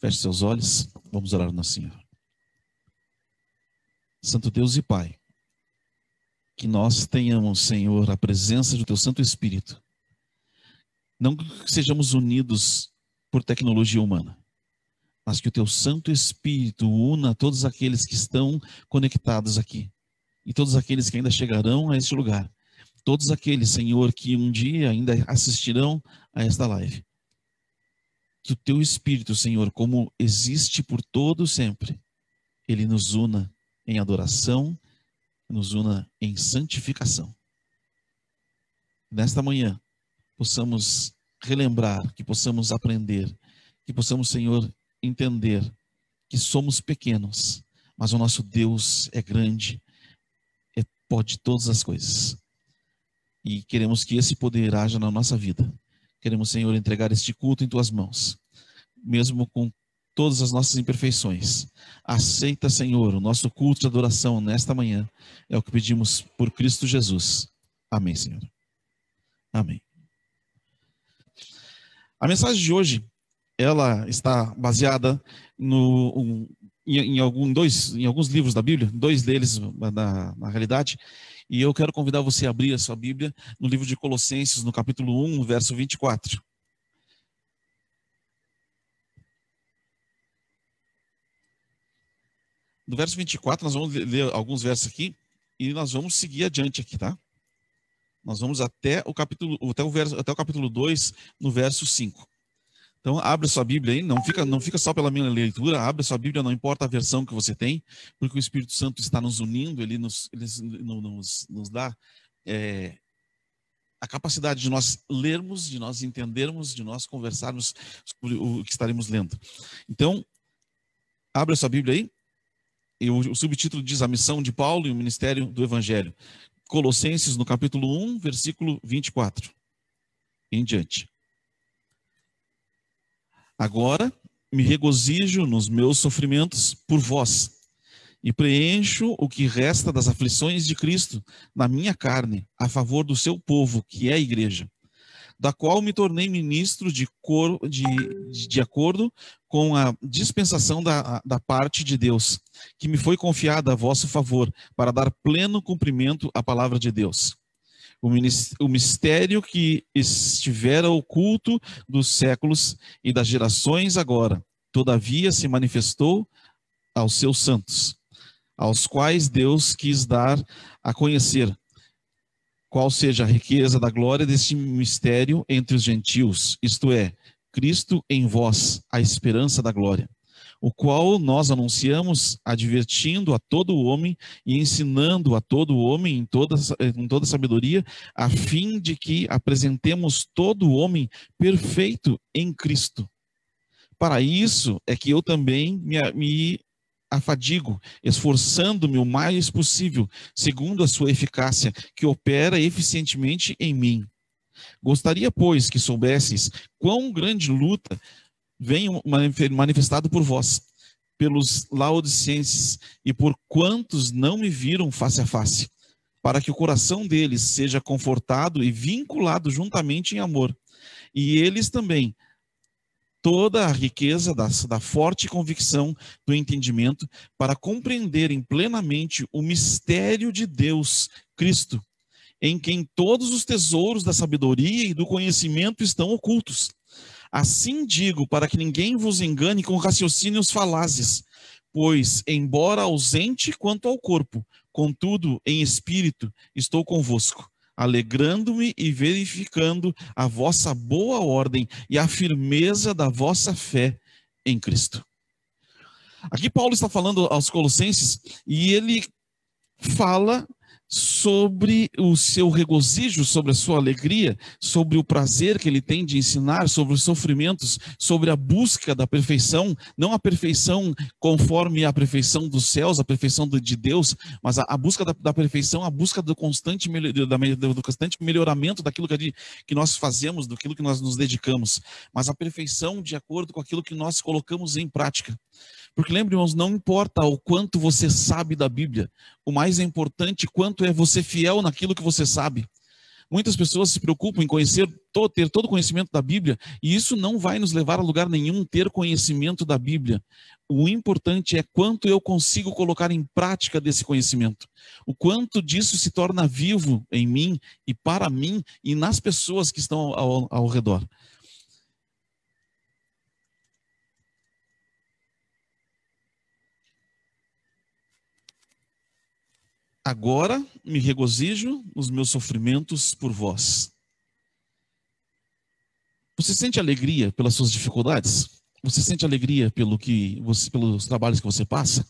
Feche seus olhos, vamos orar ao nosso Senhor. Santo Deus e Pai, que nós tenhamos, Senhor, a presença do Teu Santo Espírito. Não que sejamos unidos por tecnologia humana, mas que o Teu Santo Espírito una todos aqueles que estão conectados aqui e todos aqueles que ainda chegarão a este lugar. Todos aqueles, Senhor, que um dia ainda assistirão a esta live. Que o Teu Espírito, Senhor, como existe por todo sempre, Ele nos una em adoração, nos una em santificação. Nesta manhã, possamos relembrar, que possamos aprender, que possamos, Senhor, entender que somos pequenos, mas o nosso Deus é grande, pode todas as coisas. E queremos que esse poder haja na nossa vida. Queremos, Senhor, entregar este culto em Tuas mãos, mesmo com todas as nossas imperfeições. Aceita, Senhor, o nosso culto de adoração nesta manhã. É o que pedimos por Cristo Jesus. Amém, Senhor. Amém. A mensagem de hoje, ela está baseada em alguns livros da Bíblia, dois deles na realidade, e eu quero convidar você a abrir a sua Bíblia no livro de Colossenses, no capítulo 1, verso 24. No verso 24, nós vamos ler alguns versos aqui, e nós vamos seguir adiante aqui, tá? Nós vamos até o capítulo 2, no verso 5. Então, abre a sua Bíblia aí, não fica só pela minha leitura, abre a sua Bíblia, não importa a versão que você tem, porque o Espírito Santo está nos unindo, ele nos dá a capacidade de nós lermos, de nós entendermos, de nós conversarmos sobre o que estaremos lendo. Então, abre a sua Bíblia aí, e o subtítulo diz a missão de Paulo e o ministério do Evangelho. Colossenses, no capítulo 1, versículo 24, em diante. Agora me regozijo nos meus sofrimentos por vós, e preencho o que resta das aflições de Cristo na minha carne, a favor do seu povo, que é a igreja, da qual me tornei ministro de acordo com a dispensação da parte de Deus, que me foi confiada a vosso favor, para dar pleno cumprimento à palavra de Deus. O mistério que estivera oculto dos séculos e das gerações agora, todavia se manifestou aos seus santos, aos quais Deus quis dar a conhecer, qual seja a riqueza da glória deste mistério entre os gentios, isto é, Cristo em vós, a esperança da glória, o qual nós anunciamos, advertindo a todo homem e ensinando a todo homem em toda sabedoria, a fim de que apresentemos todo homem perfeito em Cristo. Para isso é que eu também me afadigo, esforçando-me o mais possível, segundo a sua eficácia, que opera eficientemente em mim. Gostaria, pois, que soubesseis quão grande luta vem manifestado por vós, pelos laodicenses, e por quantos não me viram face a face, para que o coração deles seja confortado e vinculado juntamente em amor, e eles também, toda a riqueza da forte convicção do entendimento, para compreenderem plenamente o mistério de Deus, Cristo, em quem todos os tesouros da sabedoria e do conhecimento estão ocultos. Assim digo, para que ninguém vos engane com raciocínios falazes, pois, embora ausente quanto ao corpo, contudo, em espírito, estou convosco, alegrando-me e verificando a vossa boa ordem e a firmeza da vossa fé em Cristo. Aqui Paulo está falando aos Colossenses e ele fala sobre o seu regozijo, sobre a sua alegria, sobre o prazer que ele tem de ensinar, sobre os sofrimentos, sobre a busca da perfeição, não a perfeição conforme a perfeição dos céus, a perfeição de Deus, mas a busca da perfeição, a busca do constante melhoramento daquilo que nós fazemos, daquilo que nós nos dedicamos, mas a perfeição de acordo com aquilo que nós colocamos em prática. Porque lembre, irmãos, não importa o quanto você sabe da Bíblia, o mais importante é quanto é você fiel naquilo que você sabe. Muitas pessoas se preocupam em conhecer, ter todo o conhecimento da Bíblia, e isso não vai nos levar a lugar nenhum, ter conhecimento da Bíblia. O importante é quanto eu consigo colocar em prática desse conhecimento. O quanto disso se torna vivo em mim e para mim e nas pessoas que estão ao redor. Agora me regozijo nos meus sofrimentos por vós. Você sente alegria pelas suas dificuldades? Você sente alegria pelos trabalhos que você passa?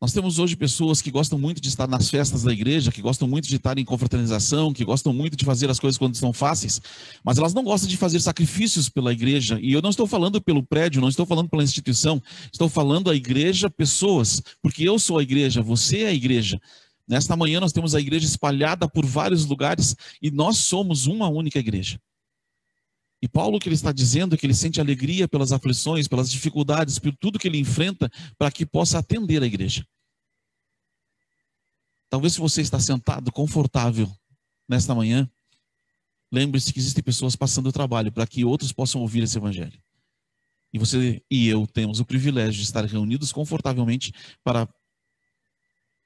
Nós temos hoje pessoas que gostam muito de estar nas festas da igreja, que gostam muito de estar em confraternização, que gostam muito de fazer as coisas quando estão fáceis, mas elas não gostam de fazer sacrifícios pela igreja. E eu não estou falando pelo prédio, não estou falando pela instituição, estou falando a igreja, pessoas, porque eu sou a igreja, você é a igreja. Nesta manhã nós temos a igreja espalhada por vários lugares e nós somos uma única igreja. E Paulo, o que ele está dizendo é que ele sente alegria pelas aflições, pelas dificuldades, por tudo que ele enfrenta, para que possa atender a igreja. Talvez se você está sentado, confortável, nesta manhã, lembre-se que existem pessoas passando o trabalho para que outros possam ouvir esse evangelho. E você e eu temos o privilégio de estar reunidos confortavelmente para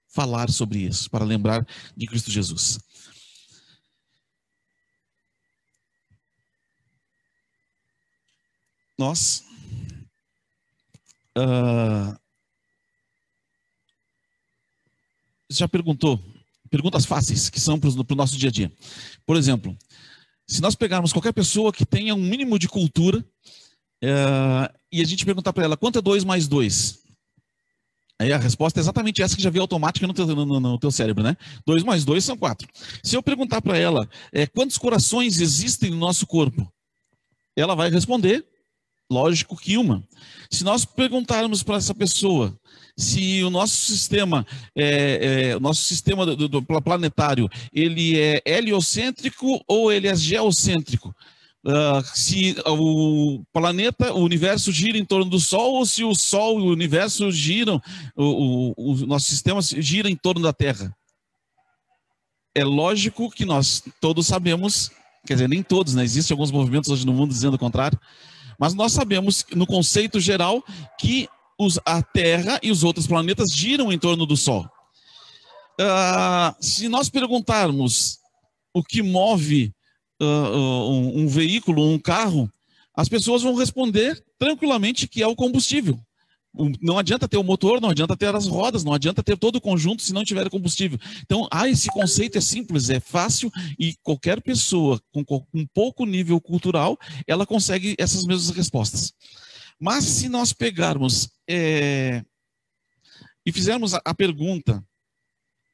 falar sobre isso, para lembrar de Cristo Jesus. Nós já perguntou, perguntas fáceis que são para o nosso dia a dia. Por exemplo, se nós pegarmos qualquer pessoa que tenha um mínimo de cultura e a gente perguntar para ela, quanto é 2 mais 2? Aí a resposta é exatamente essa que já veio automática no teu cérebro, né? 2 mais 2 são 4. Se eu perguntar para ela, quantos corações existem no nosso corpo? Ela vai responder, lógico que uma. Se nós perguntarmos para essa pessoa se o nosso sistema, planetário, ele é heliocêntrico ou ele é geocêntrico? Se o planeta, o universo gira em torno do Sol ou se o Sol e o universo giram, o nosso sistema gira em torno da Terra? É lógico que nós todos sabemos, quer dizer, nem todos, né? Existem alguns movimentos hoje no mundo dizendo o contrário, mas nós sabemos, no conceito geral, que a Terra e os outros planetas giram em torno do Sol. Se nós perguntarmos o que move um veículo, um carro, as pessoas vão responder tranquilamente que é o combustível. Não adianta ter o motor, não adianta ter as rodas, não adianta ter todo o conjunto se não tiver combustível. Então, esse conceito é simples, é fácil e qualquer pessoa com um pouco nível cultural, ela consegue essas mesmas respostas. Mas se nós pegarmos e fizermos a pergunta,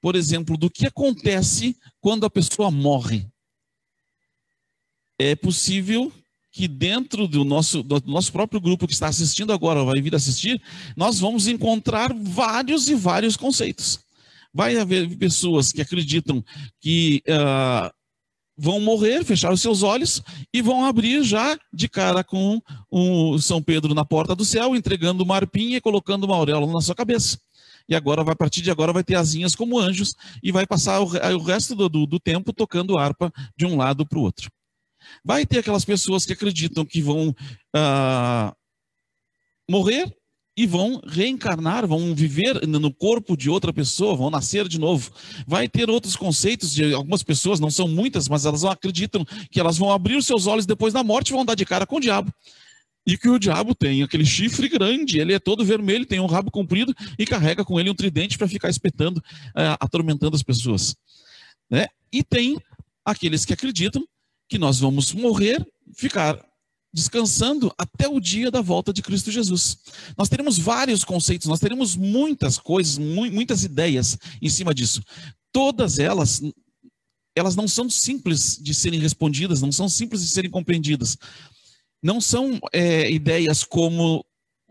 por exemplo, do que acontece quando a pessoa morre, é possível que dentro do nosso próprio grupo que está assistindo agora, vai vir assistir, nós vamos encontrar vários e vários conceitos. Vai haver pessoas que acreditam que vão morrer, fechar os seus olhos e vão abrir já de cara com o São Pedro na porta do céu, entregando uma harpinha e colocando uma auréola na sua cabeça. E agora, a partir de agora, vai ter asinhas como anjos e vai passar o resto do tempo tocando harpa de um lado para o outro. Vai ter aquelas pessoas que acreditam que vão morrer e vão reencarnar, vão viver no corpo de outra pessoa, vão nascer de novo. Vai ter outros conceitos de algumas pessoas, não são muitas, mas elas acreditam que elas vão abrir os seus olhos depois da morte e vão dar de cara com o diabo. E que o diabo tem aquele chifre grande, ele é todo vermelho, tem um rabo comprido e carrega com ele um tridente para ficar espetando, atormentando as pessoas. Né? E tem aqueles que acreditam que nós vamos morrer, ficar descansando até o dia da volta de Cristo Jesus. Nós teremos vários conceitos, nós teremos muitas coisas, muitas ideias em cima disso. Todas elas não são simples de serem respondidas, não são simples de serem compreendidas. Não são ideias como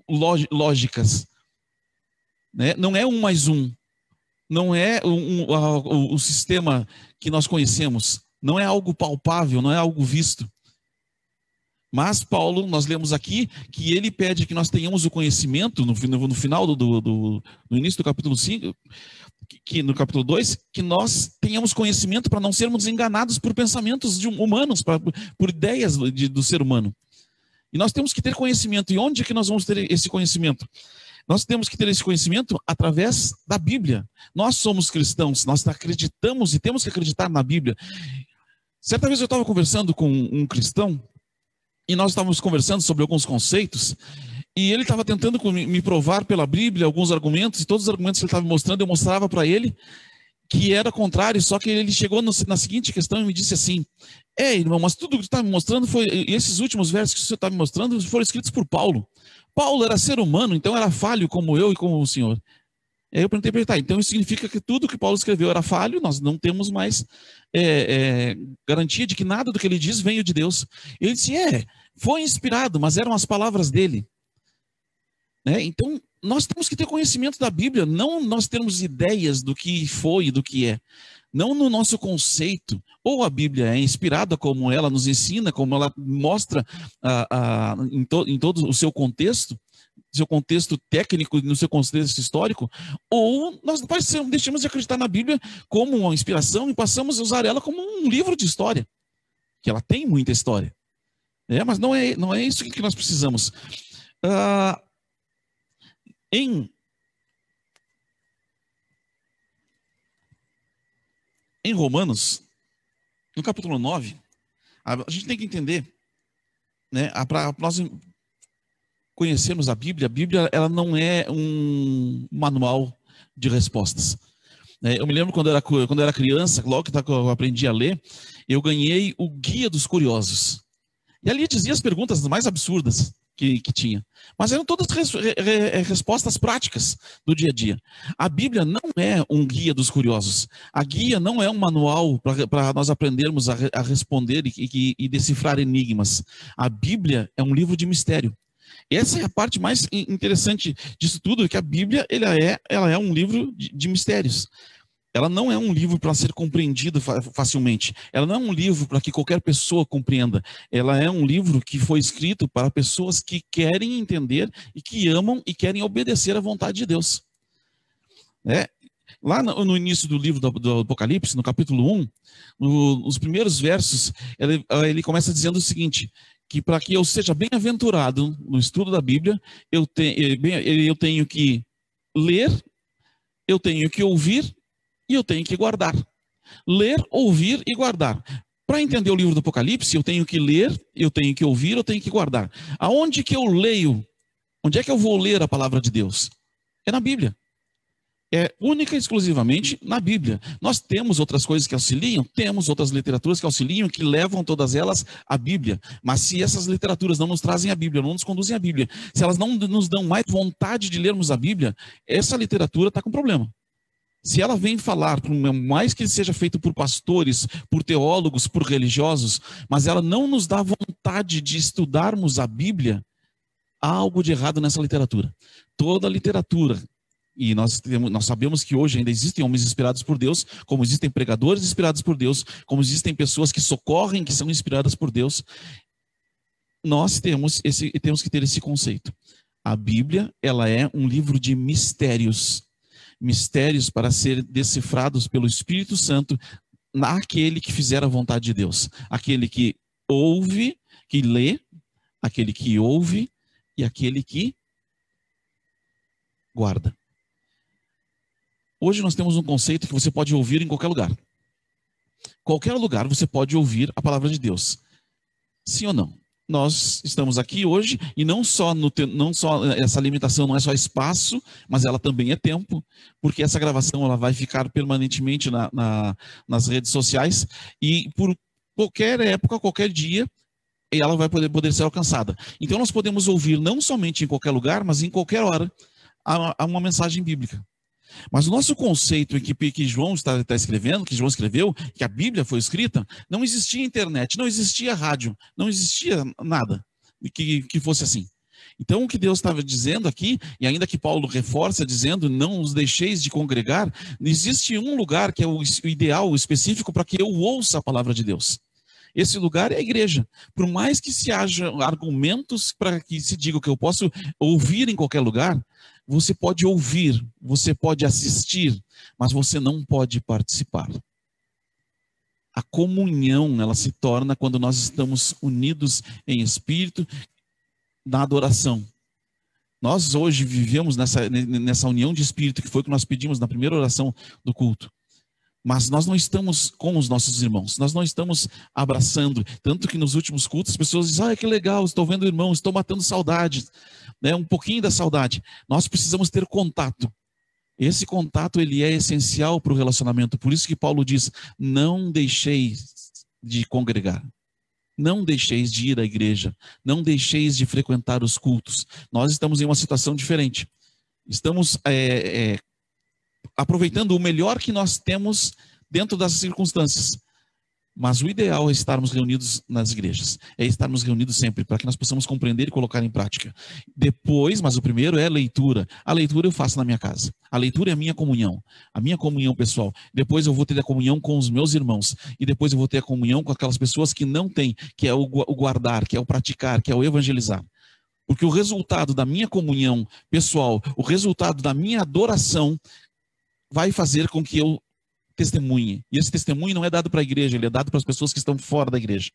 lógicas. Né? Não é 1 mais 1. Não é o sistema que nós conhecemos. Não é algo palpável, não é algo visto. Mas Paulo, nós lemos aqui que ele pede que nós tenhamos o conhecimento, no final no início do capítulo 5, que no capítulo 2, que nós tenhamos conhecimento para não sermos enganados por pensamentos humanos, por ideias do ser humano. E nós temos que ter conhecimento. E onde é que nós vamos ter esse conhecimento? Nós temos que ter esse conhecimento através da Bíblia. Nós somos cristãos, nós acreditamos e temos que acreditar na Bíblia. Certa vez eu estava conversando com um cristão, e nós estávamos conversando sobre alguns conceitos, e ele estava tentando me provar pela Bíblia alguns argumentos, e todos os argumentos que ele estava me mostrando, eu mostrava para ele que era contrário, só que ele chegou na seguinte questão e me disse assim: irmão, mas tudo que você está me mostrando esses últimos versos que você está me mostrando foram escritos por Paulo. Paulo era ser humano, então era falho como eu e como o senhor. Aí eu perguntei para ele, tá, então isso significa que tudo que Paulo escreveu era falho, nós não temos mais garantia de que nada do que ele diz veio de Deus. Ele disse, foi inspirado, mas eram as palavras dele. Então, nós temos que ter conhecimento da Bíblia, não nós termos ideias do que foi e do que é. Não no nosso conceito. Ou a Bíblia é inspirada como ela nos ensina, como ela mostra em todo o seu contexto técnico, no seu contexto histórico, ou nós deixamos de acreditar na Bíblia como uma inspiração e passamos a usar ela como um livro de história, que ela tem muita história. Mas não é isso que nós precisamos. Em Romanos, no capítulo 9, a gente tem que entender, para nós conhecermos a Bíblia ela não é um manual de respostas. Eu me lembro quando eu era criança, logo que eu aprendi a ler, eu ganhei o Guia dos Curiosos. E ali dizia as perguntas mais absurdas que tinha. Mas eram todas respostas práticas do dia a dia. A Bíblia não é um guia dos curiosos. A guia não é um manual para nós aprendermos a responder e decifrar enigmas. A Bíblia é um livro de mistério. Essa é a parte mais interessante disso tudo, que a Bíblia ela é um livro de mistérios. Ela não é um livro para ser compreendido facilmente. Ela não é um livro para que qualquer pessoa compreenda. Ela é um livro que foi escrito para pessoas que querem entender e que amam e querem obedecer à vontade de Deus. Lá no início do livro do Apocalipse, no capítulo 1, nos primeiros versos, ele começa dizendo o seguinte, que para que eu seja bem-aventurado no estudo da Bíblia, eu tenho que ler, eu tenho que ouvir, e eu tenho que guardar. Ler, ouvir e guardar. Para entender o livro do Apocalipse, eu tenho que ler, eu tenho que ouvir, eu tenho que guardar. Aonde que eu leio? Onde é que eu vou ler a palavra de Deus? É na Bíblia. É única e exclusivamente na Bíblia. Nós temos outras coisas que auxiliam, temos outras literaturas que auxiliam, que levam todas elas à Bíblia. Mas se essas literaturas não nos trazem a Bíblia, não nos conduzem à Bíblia, se elas não nos dão mais vontade de lermos a Bíblia, essa literatura está com problema. Se ela vem falar, por mais que seja feito por pastores, por teólogos, por religiosos, mas ela não nos dá vontade de estudarmos a Bíblia, há algo de errado nessa literatura. Toda literatura, e nós sabemos que hoje ainda existem homens inspirados por Deus, como existem pregadores inspirados por Deus, como existem pessoas que socorrem, que são inspiradas por Deus, nós temos que ter esse conceito. A Bíblia, ela é um livro de mistérios. Mistérios para ser decifrados pelo Espírito Santo naquele que fizer a vontade de Deus. Aquele que ouve, que lê, aquele que ouve e aquele que guarda. Hoje nós temos um conceito que você pode ouvir em qualquer lugar. Qualquer lugar você pode ouvir a palavra de Deus. Sim ou não? Nós estamos aqui hoje e não só essa limitação não é só espaço, mas ela também é tempo, porque essa gravação ela vai ficar permanentemente nas redes sociais e por qualquer época, qualquer dia, ela vai poder ser alcançada. Então nós podemos ouvir não somente em qualquer lugar, mas em qualquer hora uma mensagem bíblica. Mas o nosso conceito em que João está escrevendo, que João escreveu, que a Bíblia foi escrita, não existia internet, não existia rádio, não existia nada que fosse assim. Então o que Deus estava dizendo aqui, e ainda que Paulo reforça dizendo, não os deixeis de congregar, existe um lugar que é o ideal, o específico para que eu ouça a palavra de Deus. Esse lugar é a igreja. Por mais que se haja argumentos para que se diga que eu posso ouvir em qualquer lugar, você pode ouvir, você pode assistir, mas você não pode participar. A comunhão, ela se torna quando nós estamos unidos em espírito, na adoração. Nós hoje vivemos nessa união de espírito, que foi o que nós pedimos na primeira oração do culto. Mas nós não estamos com os nossos irmãos, nós não estamos abraçando. Tanto que nos últimos cultos as pessoas dizem, que legal, estou vendo irmãos, estou matando saudades, né? Um pouquinho da saudade. Nós precisamos ter contato. Esse contato, ele é essencial para o relacionamento. Por isso que Paulo diz, não deixeis de congregar. Não deixeis de ir à igreja. Não deixeis de frequentar os cultos. Nós estamos em uma situação diferente. Estamos aproveitando o melhor que nós temos dentro das circunstâncias. Mas o ideal é estarmos reunidos nas igrejas. É estarmos reunidos sempre, para que nós possamos compreender e colocar em prática. Depois, mas o primeiro é a leitura. A leitura eu faço na minha casa. A leitura é a minha comunhão pessoal. Depois eu vou ter a comunhão com os meus irmãos. E depois eu vou ter a comunhão com aquelas pessoas que não têm, que é o guardar, que é o praticar, que é o evangelizar. Porque o resultado da minha comunhão pessoal, o resultado da minha adoração, vai fazer com que eu testemunhe. E esse testemunho não é dado para a igreja, ele é dado para as pessoas que estão fora da igreja.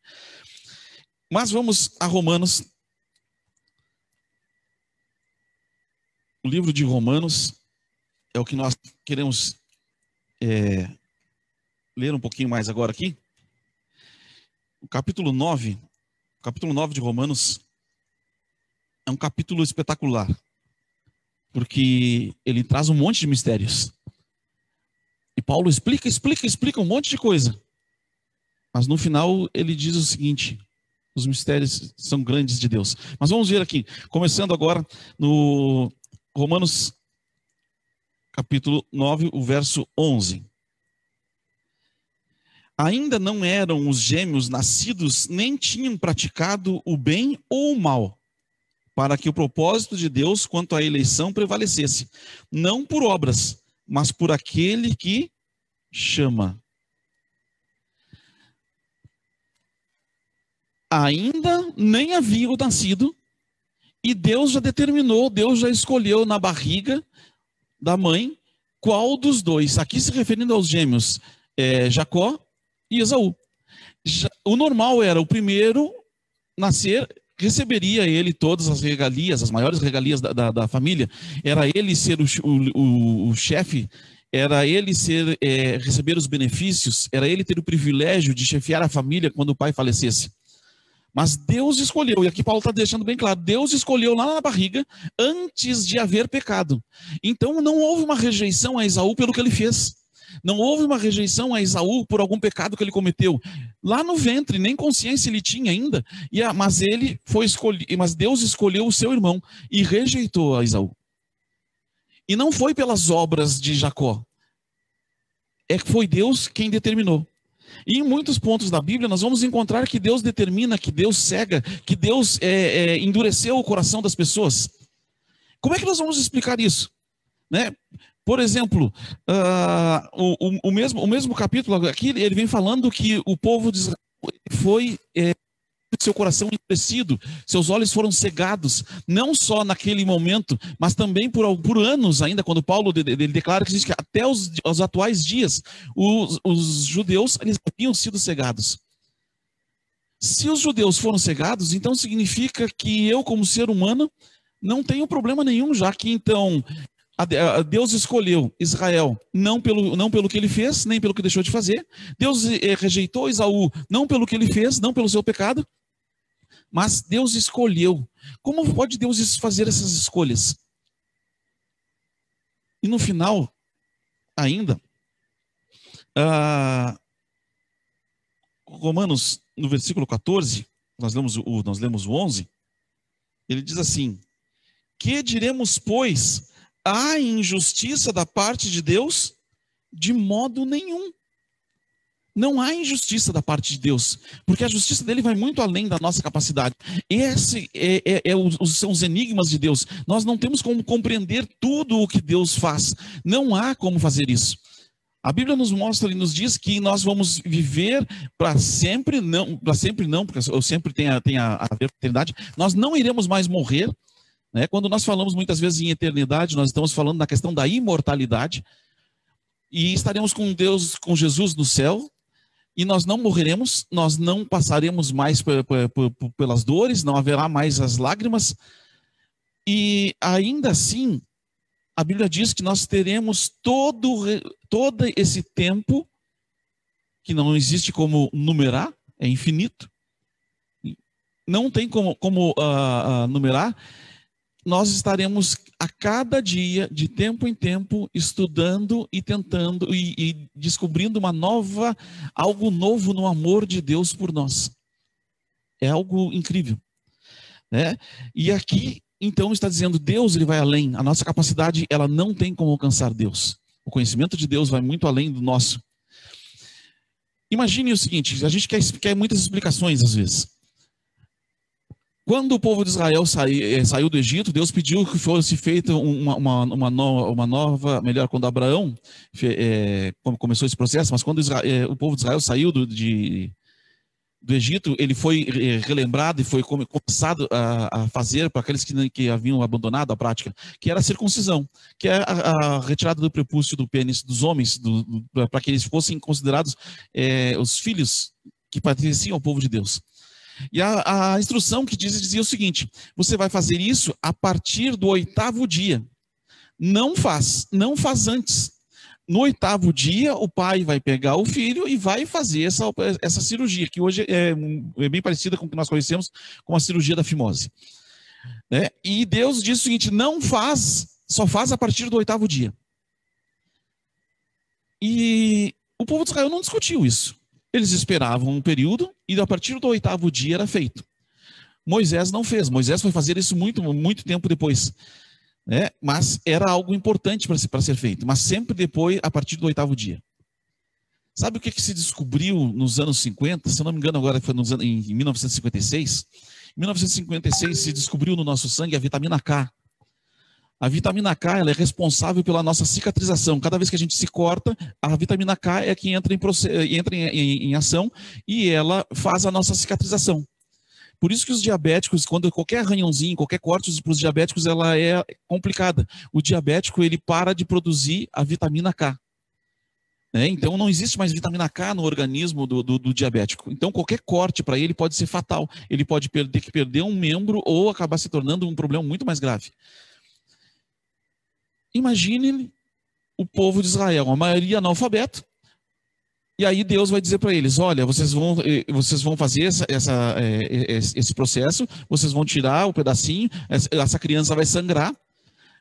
Mas vamos a Romanos. O livro de Romanos é o que nós queremos ler um pouquinho mais agora aqui. O capítulo 9 de Romanos é um capítulo espetacular, porque ele traz um monte de mistérios. E Paulo explica um monte de coisa. Mas no final ele diz o seguinte, os mistérios são grandes de Deus. Mas vamos ver aqui, começando agora no Romanos capítulo 9, o verso 11. Ainda não eram os gêmeos nascidos, nem tinham praticado o bem ou o mal, para que o propósito de Deus quanto à eleição prevalecesse, não por obras, mas por aquele que chama. Ainda nem haviam nascido, e Deus já determinou, Deus já escolheu na barriga da mãe qual dos dois, aqui se referindo aos gêmeos, Jacó e Esaú. O normal era o primeiro nascer, receberia ele todas as regalias, as maiores regalias da família, era ele ser o chefe, era ele receber os benefícios, era ele ter o privilégio de chefiar a família quando o pai falecesse. Mas Deus escolheu, e aqui Paulo está deixando bem claro, Deus escolheu lá na barriga antes de haver pecado. Então não houve uma rejeição a Esaú pelo que ele fez. Não houve uma rejeição a Esaú por algum pecado que ele cometeu. Lá no ventre, nem consciência ele tinha ainda, mas Deus escolheu o seu irmão e rejeitou a Esaú. E não foi pelas obras de Jacó. Foi Deus quem determinou. E em muitos pontos da Bíblia nós vamos encontrar que Deus determina, que Deus cega, que Deus endureceu o coração das pessoas. Como é que nós vamos explicar isso? Né? Por exemplo, o mesmo capítulo aqui, ele vem falando que o povo de Israel foi seu coração endurecido, seus olhos foram cegados, não só naquele momento, mas também por anos ainda, quando Paulo ele declara que até os atuais dias, os judeus eles haviam sido cegados. Se os judeus foram cegados, então significa que eu, como ser humano, não tenho problema nenhum, já que então Deus escolheu Israel não pelo que ele fez, nem pelo que deixou de fazer. Deus rejeitou Esaú não pelo que ele fez, não pelo seu pecado, mas Deus escolheu. Como pode Deus fazer essas escolhas? E no final, ainda, Romanos, no versículo 14, nós lemos o 11, ele diz assim: que diremos, pois, há injustiça da parte de Deus? De modo nenhum. Não há injustiça da parte de Deus, porque a justiça dele vai muito além da nossa capacidade. Esse são os enigmas de Deus. Nós não temos como compreender tudo o que Deus faz. Não há como fazer isso. A Bíblia nos mostra e nos diz que nós vamos viver para sempre não, porque eu sempre tem a ver com a eternidade. Nós não iremos mais morrer, né? Quando nós falamos muitas vezes em eternidade, nós estamos falando na questão da imortalidade, e estaremos com Deus, com Jesus no céu, e nós não morreremos, nós não passaremos mais pelas dores, não haverá mais as lágrimas, e ainda assim, a Bíblia diz que nós teremos todo esse tempo, que não existe como numerar, é infinito, não tem como numerar. Nós estaremos a cada dia, de tempo em tempo, estudando e tentando e descobrindo algo novo no amor de Deus por nós. É algo incrível, né? E aqui, então, está dizendo, Deus, ele vai além. A nossa capacidade, ela não tem como alcançar Deus. O conhecimento de Deus vai muito além do nosso. Imagine o seguinte, a gente quer muitas explicações às vezes. Quando o povo de Israel saiu do Egito, Deus pediu que fosse feita uma nova, melhor, quando Abraão começou esse processo, mas quando o povo de Israel saiu do Egito, ele foi relembrado e foi começado a fazer para aqueles que haviam abandonado a prática, que era a circuncisão, que é a retirada do prepúcio do pênis dos homens, para que eles fossem considerados os filhos que pertenciam ao povo de Deus. E a instrução que dizia o seguinte: você vai fazer isso a partir do 8º dia. Não faz antes. No 8º dia, o pai vai pegar o filho e vai fazer essa cirurgia, que hoje é bem parecida com o que nós conhecemos como a cirurgia da fimose. Né? E Deus diz o seguinte: só faz a partir do 8º dia. E o povo de Israel não discutiu isso. Eles esperavam um período e a partir do 8º dia era feito. Moisés não fez. Moisés foi fazer isso muito, muito tempo depois. Né? Mas era algo importante para ser feito. Mas sempre depois, a partir do 8º dia. Sabe o que se descobriu nos anos 50? Se eu não me engano, agora foi em 1956. Em 1956 se descobriu no nosso sangue a vitamina K. A vitamina K, ela é responsável pela nossa cicatrização. Cada vez que a gente se corta, a vitamina K é que entra em ação e ela faz a nossa cicatrização. Por isso que os diabéticos, quando qualquer arranhãozinho, qualquer corte para os diabéticos, ela é complicada. O diabético, ele para de produzir a vitamina K. Então não existe mais vitamina K no organismo do diabético. Então qualquer corte para ele pode ser fatal. Ele pode ter que perder um membro ou acabar se tornando um problema muito mais grave. Imagine o povo de Israel, a maioria analfabeto, e aí Deus vai dizer para eles: olha, vocês vão fazer esse processo, vocês vão tirar o pedacinho, essa criança vai sangrar,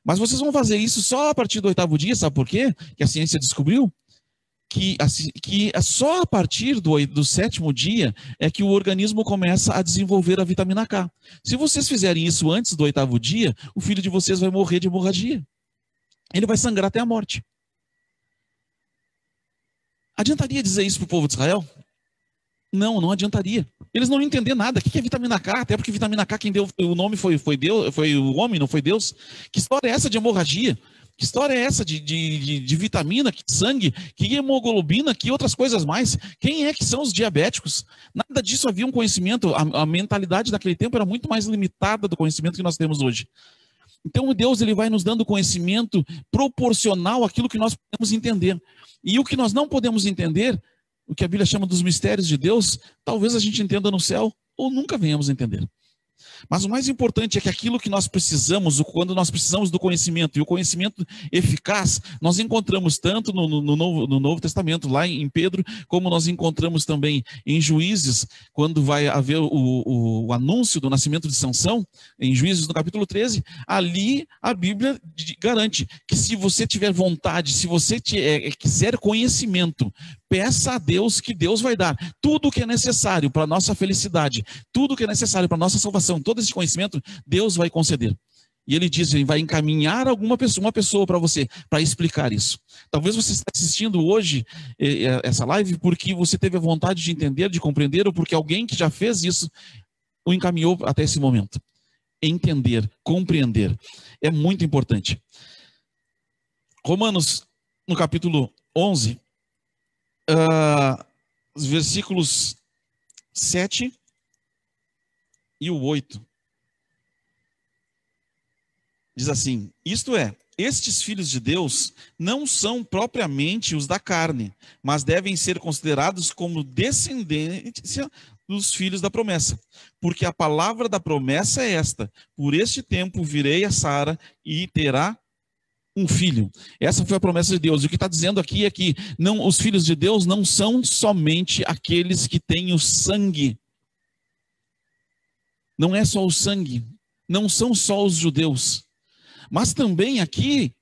mas vocês vão fazer isso só a partir do 8º dia, sabe por quê? Que a ciência descobriu que só a partir do 7º dia é que o organismo começa a desenvolver a vitamina K. Se vocês fizerem isso antes do 8º dia, o filho de vocês vai morrer de hemorragia. Ele vai sangrar até a morte. Adiantaria dizer isso para o povo de Israel? Não, não adiantaria. Eles não iam entender nada. O que é vitamina K? Até porque vitamina K, quem deu o nome foi Deus, foi o homem, não foi Deus. Que história é essa de hemorragia? Que história é essa de vitamina, que sangue, que hemoglobina, que outras coisas mais? Quem é que são os diabéticos? Nada disso havia um conhecimento. A mentalidade daquele tempo era muito mais limitada do conhecimento que nós temos hoje. Então Deus, ele vai nos dando conhecimento proporcional àquilo que nós podemos entender. E o que nós não podemos entender, o que a Bíblia chama dos mistérios de Deus, talvez a gente entenda no céu ou nunca venhamos a entender. Mas o mais importante é que aquilo que nós precisamos, quando nós precisamos do conhecimento, e o conhecimento eficaz, nós encontramos tanto no Novo Testamento, lá em Pedro, como nós encontramos também em Juízes, quando vai haver o anúncio do nascimento de Sansão, em Juízes no capítulo 13, ali a Bíblia garante que se você tiver vontade, se você quiser conhecimento, peça a Deus que Deus vai dar. Tudo o que é necessário para a nossa felicidade, tudo o que é necessário para a nossa salvação, todo esse conhecimento, Deus vai conceder. E ele diz, ele vai encaminhar uma pessoa para você, para explicar isso. Talvez você esteja assistindo hoje essa live porque você teve a vontade de entender, de compreender, ou porque alguém que já fez isso o encaminhou até esse momento. Entender, compreender, é muito importante. Romanos, no capítulo 11, os versículos 7 e o 8. Diz assim: isto é, estes filhos de Deus não são propriamente os da carne, mas devem ser considerados como descendentes dos filhos da promessa. Porque a palavra da promessa é esta: por este tempo virei a Sara e terá um filho. Essa foi a promessa de Deus. E o que está dizendo aqui é que não, os filhos de Deus não são somente aqueles que têm o sangue. Não é só o sangue. Não são só os judeus. Mas também aqui,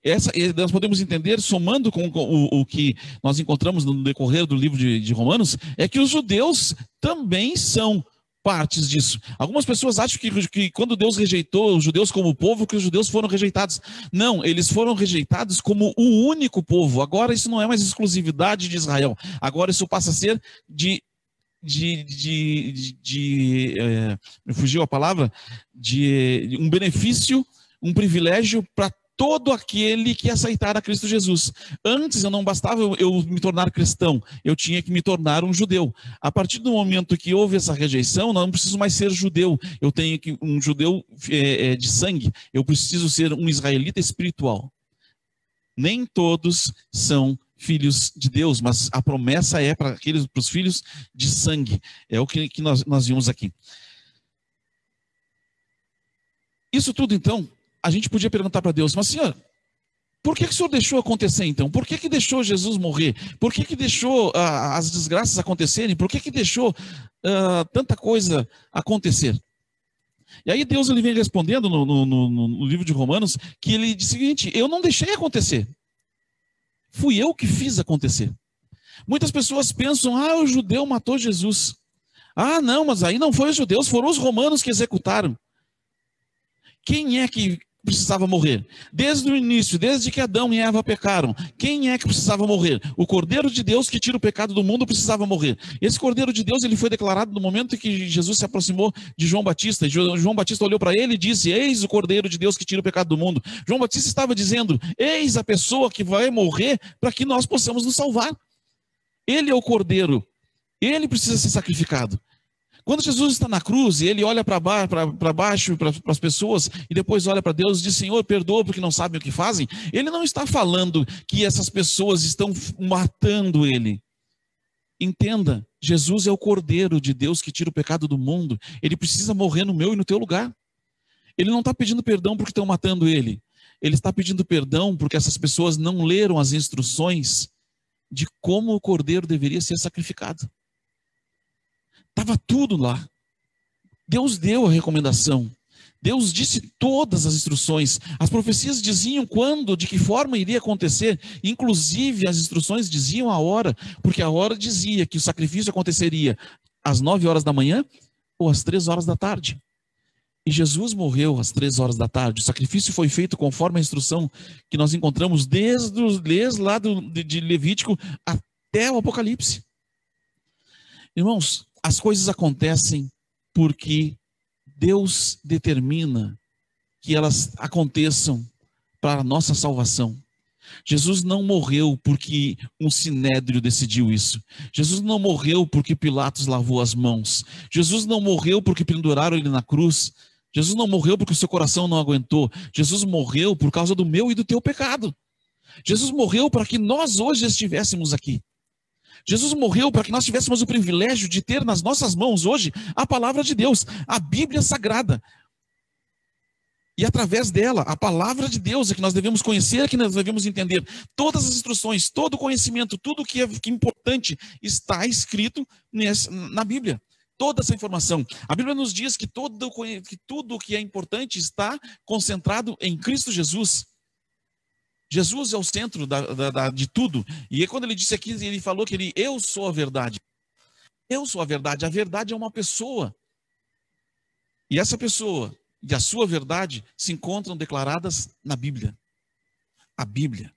nós podemos entender, somando com o que nós encontramos no decorrer do livro de Romanos, é que os judeus também são partes disso. Algumas pessoas acham que quando Deus rejeitou os judeus como povo, que os judeus foram rejeitados. Não, eles foram rejeitados como o único povo. Agora isso não é mais exclusividade de Israel. Agora isso passa a ser me fugiu a palavra, de um benefício, um privilégio para todo aquele que aceitar a Cristo Jesus. Antes não bastava eu me tornar cristão, eu tinha que me tornar um judeu. A partir do momento que houve essa rejeição, não preciso mais ser judeu, eu tenho que um judeu de sangue, eu preciso ser um israelita espiritual. Nem todos são filhos de Deus, mas a promessa é para os filhos de sangue. É o que nós vimos aqui. Isso tudo, então, a gente podia perguntar para Deus, mas Senhor, por que o Senhor deixou acontecer então? Por que deixou Jesus morrer? Por que deixou as desgraças acontecerem? Por que deixou tanta coisa acontecer? E aí Deus ele vem respondendo no livro de Romanos, que ele diz o seguinte: eu não deixei acontecer. Fui eu que fiz acontecer. Muitas pessoas pensam, o judeu matou Jesus. Não, mas aí não foi os judeus, foram os romanos que executaram. Quem é que precisava morrer? Desde o início, desde que Adão e Eva pecaram, quem é que precisava morrer? O Cordeiro de Deus que tira o pecado do mundo precisava morrer. Esse Cordeiro de Deus ele foi declarado no momento em que Jesus se aproximou de João Batista. E João Batista olhou para ele e disse: eis o Cordeiro de Deus que tira o pecado do mundo. João Batista estava dizendo: eis a pessoa que vai morrer para que nós possamos nos salvar. Ele é o Cordeiro. Ele precisa ser sacrificado. Quando Jesus está na cruz e ele olha para baixo, para as pessoas, e depois olha para Deus e diz: Senhor, perdoa porque não sabem o que fazem, ele não está falando que essas pessoas estão matando ele. Entenda, Jesus é o Cordeiro de Deus que tira o pecado do mundo. Ele precisa morrer no meu e no teu lugar. Ele não está pedindo perdão porque estão matando ele. Ele está pedindo perdão porque essas pessoas não leram as instruções de como o Cordeiro deveria ser sacrificado. Estava tudo lá. Deus deu a recomendação. Deus disse todas as instruções. As profecias diziam quando, de que forma iria acontecer. Inclusive, as instruções diziam a hora, porque a hora dizia que o sacrifício aconteceria às 9 horas da manhã ou às 3 horas da tarde. E Jesus morreu às 3 horas da tarde. O sacrifício foi feito conforme a instrução que nós encontramos desde lá de Levítico até o Apocalipse. Irmãos, as coisas acontecem porque Deus determina que elas aconteçam para a nossa salvação. Jesus não morreu porque um sinédrio decidiu isso. Jesus não morreu porque Pilatos lavou as mãos. Jesus não morreu porque penduraram ele na cruz. Jesus não morreu porque o seu coração não aguentou. Jesus morreu por causa do meu e do teu pecado. Jesus morreu para que nós hoje estivéssemos aqui. Jesus morreu para que nós tivéssemos o privilégio de ter nas nossas mãos hoje a palavra de Deus, a Bíblia Sagrada. E através dela, a palavra de Deus é que nós devemos conhecer, é que nós devemos entender. Todas as instruções, todo o conhecimento, tudo que é importante está escrito na Bíblia. Toda essa informação. A Bíblia nos diz que tudo o que é importante está concentrado em Cristo Jesus. Jesus é o centro de tudo. E quando ele disse aqui, ele falou que eu sou a verdade. Eu sou a verdade. A verdade é uma pessoa. E essa pessoa e a sua verdade se encontram declaradas na Bíblia. A Bíblia.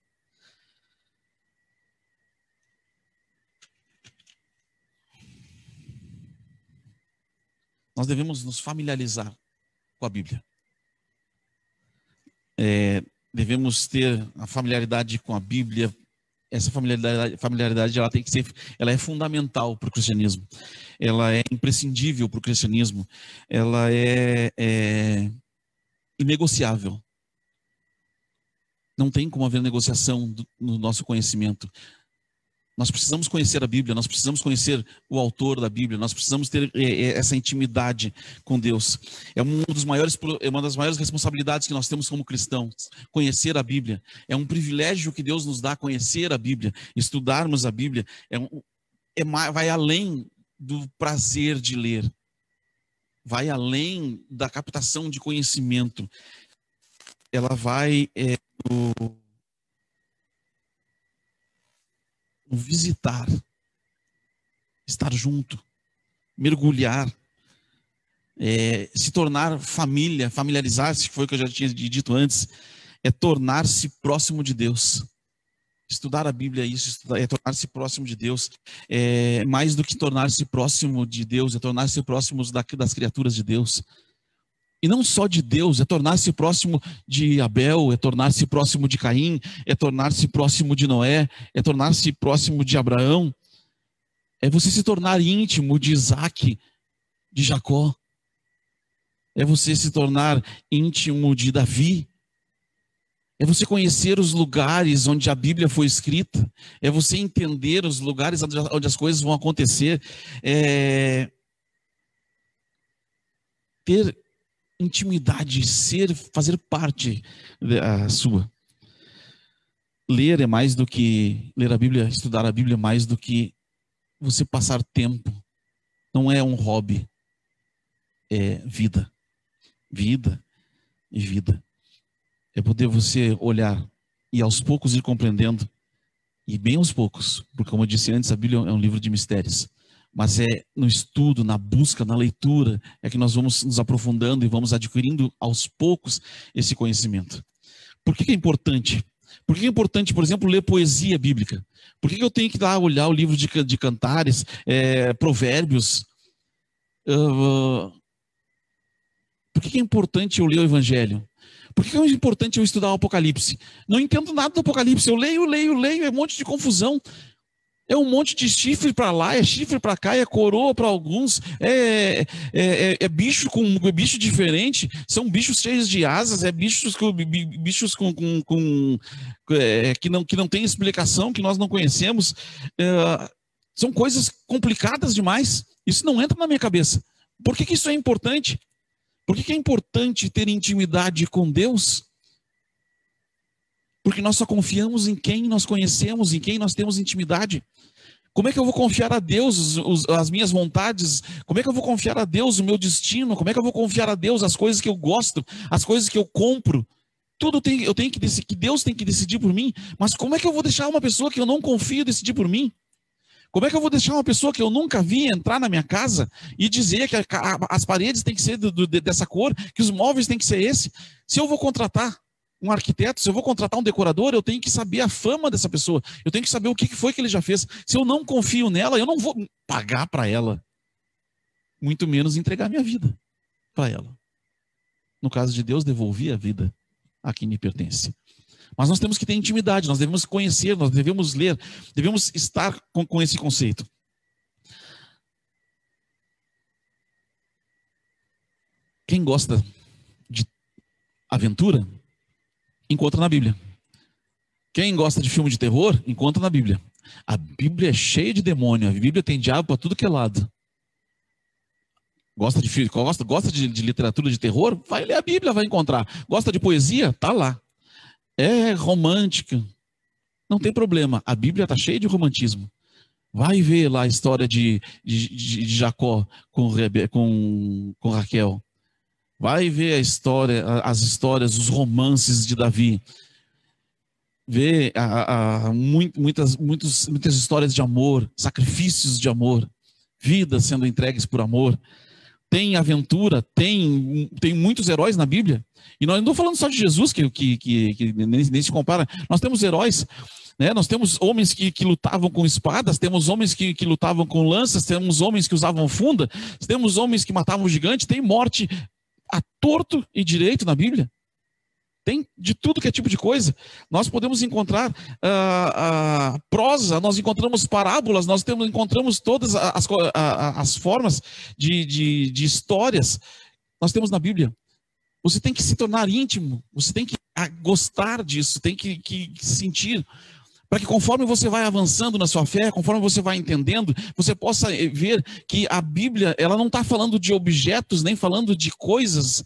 Nós devemos nos familiarizar com a Bíblia. Devemos ter a familiaridade com a Bíblia essa familiaridade ela tem que ser, ela é fundamental para o cristianismo. Ela é imprescindível para o cristianismo. Ela é inegociável. Não tem como haver negociação no nosso conhecimento. Nós precisamos conhecer a Bíblia, nós precisamos conhecer o autor da Bíblia, nós precisamos ter essa intimidade com Deus. É uma das maiores responsabilidades que nós temos como cristãos, conhecer a Bíblia. É um privilégio que Deus nos dá, conhecer a Bíblia, estudarmos a Bíblia. Vai além do prazer de ler, vai além da captação de conhecimento. Ela vai visitar, estar junto, mergulhar, se tornar família, familiarizar-se, que foi o que eu já tinha dito antes, é tornar-se próximo de Deus. Estudar a Bíblia é isso, é tornar-se próximo de Deus. Mais do que tornar-se próximo de Deus, é tornar-se próximo das criaturas de Deus. E não só de Deus, é tornar-se próximo de Abel, é tornar-se próximo de Caim, é tornar-se próximo de Noé, é tornar-se próximo de Abraão. É você se tornar íntimo de Isaac, de Jacó. É você se tornar íntimo de Davi. É você conhecer os lugares onde a Bíblia foi escrita. É você entender os lugares onde as coisas vão acontecer. Ter intimidade, fazer parte da sua. Ler é mais do que ler a Bíblia, estudar a Bíblia é mais do que você passar tempo. Não é um hobby, é vida. Vida e vida. É poder você olhar e aos poucos ir compreendendo, e bem aos poucos, porque como eu disse antes, a Bíblia é um livro de mistérios. Mas é no estudo, na busca, na leitura, é que nós vamos nos aprofundando e vamos adquirindo aos poucos esse conhecimento. Por que é importante? Por que é importante, por exemplo, ler poesia bíblica? Por que eu tenho que olhar o livro de Cantares, Provérbios? Por que é importante eu ler o Evangelho? Por que é importante eu estudar o Apocalipse? Não entendo nada do Apocalipse, eu leio, é um monte de confusão. É um monte de chifre para lá, é chifre para cá, é coroa para alguns, bicho com bicho diferente, são bichos cheios de asas, bichos que não tem explicação, que nós não conhecemos. São coisas complicadas demais. Isso não entra na minha cabeça. Por que isso é importante? Por que é importante ter intimidade com Deus? Porque nós só confiamos em quem nós conhecemos, em quem nós temos intimidade. Como é que eu vou confiar a Deus as minhas vontades? Como é que eu vou confiar a Deus o meu destino? Como é que eu vou confiar a Deus as coisas que eu gosto, as coisas que eu compro? Eu tenho que decidir, que Deus tem que decidir por mim. Mas como é que eu vou deixar uma pessoa que eu não confio decidir por mim? Como é que eu vou deixar uma pessoa que eu nunca vi entrar na minha casa e dizer que as paredes têm que ser dessa cor, que os móveis têm que ser esse? Se eu vou contratar um arquiteto, se eu vou contratar um decorador, eu tenho que saber a fama dessa pessoa. Eu tenho que saber o que foi que ele já fez. Se eu não confio nela, eu não vou pagar para ela. Muito menos entregar minha vida para ela. No caso de Deus, devolvi a vida a quem me pertence. Mas nós temos que ter intimidade, nós devemos conhecer, nós devemos ler, devemos estar com esse conceito. Quem gosta de aventura, encontra na Bíblia. Quem gosta de filme de terror, encontra na Bíblia. A Bíblia é cheia de demônio, a Bíblia tem diabo para tudo que é lado. Gosta de literatura de terror? Vai ler a Bíblia, vai encontrar. Gosta de poesia? Tá lá. É romântica. Não tem problema, a Bíblia está cheia de romantismo. Vai ver lá a história de Jacó com Raquel. Vai ver as histórias, os romances de Davi. Vê muitas histórias de amor, sacrifícios de amor, vidas sendo entregues por amor. Tem aventura, tem muitos heróis na Bíblia. E nós não estamos falando só de Jesus, que nem se compara. Nós temos heróis, né? Nós temos homens que lutavam com espadas, temos homens que lutavam com lanças, temos homens que usavam funda, temos homens que matavam gigantes, tem morte a torto e direito na Bíblia. Tem de tudo que é tipo de coisa. Nós podemos encontrar prosa, nós encontramos parábolas, nós encontramos todas as formas de histórias. Nós temos na Bíblia. Você tem que se tornar íntimo, você tem que gostar disso, tem que sentir, para que conforme você vai avançando na sua fé, conforme você vai entendendo, você possa ver que a Bíblia, ela não está falando de objetos, nem falando de coisas.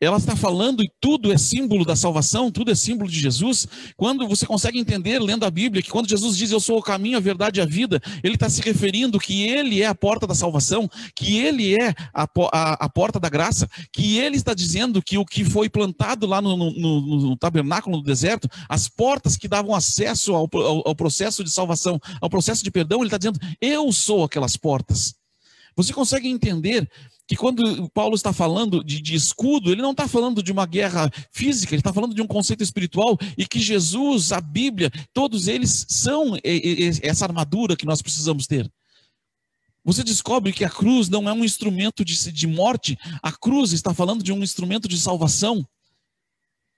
Ela está falando, e tudo é símbolo da salvação, tudo é símbolo de Jesus. Quando você consegue entender, lendo a Bíblia, que quando Jesus diz, eu sou o caminho, a verdade e a vida, ele está se referindo que ele é a porta da salvação, que ele é a porta da graça, que ele está dizendo que o que foi plantado lá no tabernáculo, no deserto, as portas que davam acesso ao processo de salvação, ao processo de perdão, ele está dizendo, eu sou aquelas portas. Você consegue entender que quando Paulo está falando de escudo, ele não está falando de uma guerra física, ele está falando de um conceito espiritual, e que Jesus, a Bíblia, todos eles são essa armadura que nós precisamos ter. Você descobre que a cruz não é um instrumento de morte, a cruz está falando de um instrumento de salvação,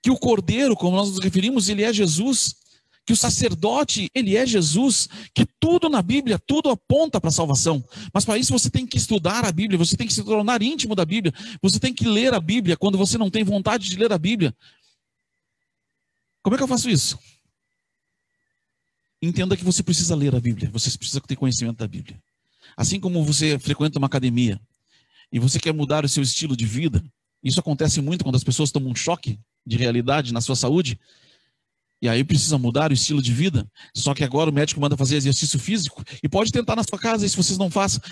que o cordeiro, como nós nos referimos, ele é Jesus, que o sacerdote, ele é Jesus, que tudo na Bíblia, tudo aponta para a salvação. Mas para isso você tem que estudar a Bíblia, você tem que se tornar íntimo da Bíblia, você tem que ler a Bíblia quando você não tem vontade de ler a Bíblia. Como é que eu faço isso? Entenda que você precisa ler a Bíblia, você precisa ter conhecimento da Bíblia. Assim como você frequenta uma academia e você quer mudar o seu estilo de vida, isso acontece muito quando as pessoas tomam um choque de realidade na sua saúde, e aí precisa mudar o estilo de vida, só que agora o médico manda fazer exercício físico, e pode tentar na sua casa, e se vocês não fazem,